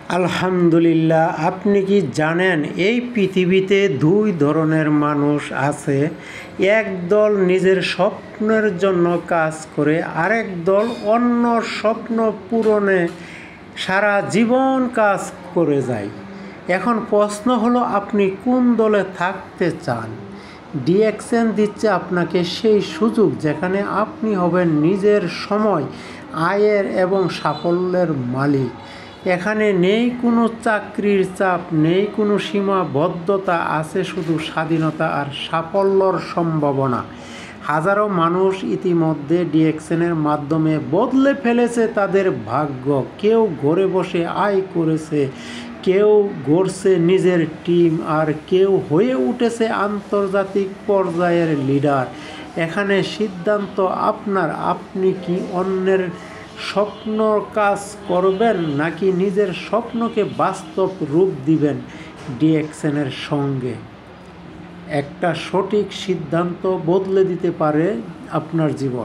আলহামদুলিল্লাহ। আপনি কি জানেন এই পৃথিবীতে দুই ধরনের মানুষ আছে। একদল নিজের স্বপ্নের জন্য কাজ করে, আরেক দল অন্য স্বপ্ন পূরণে সারা জীবন কাজ করে যায়। এখন প্রশ্ন হলো, আপনি কোন দলে থাকতে চান? ডিএক্সএন দিচ্ছে আপনাকে সেই সুযোগ যেখানে আপনি হবেন নিজের সময়, আয়ের এবং সাফল্যের মালিক। এখানে নেই কোনো চাকরির চাপ, নেই কোনো সীমাবদ্ধতা, আছে শুধু স্বাধীনতা আর সাফল্যর সম্ভাবনা। হাজারো মানুষ ইতিমধ্যে ডিএক্সএনের মাধ্যমে বদলে ফেলেছে তাদের ভাগ্য। কেউ ঘরে বসে আয় করেছে, কেউ গড়ছে নিজের টিম, আর কেউ হয়ে উঠেছে আন্তর্জাতিক পর্যায়ের লিডার। এখানে সিদ্ধান্ত আপনার। আপনি কি অন্যের স্বপ্ন কাজ করবেন, নাকি নিজের স্বপ্নকে বাস্তব রূপ দিবেন ডিএক্সএনের সঙ্গে? একটা সঠিক সিদ্ধান্ত বদলে দিতে পারে আপনার জীবন।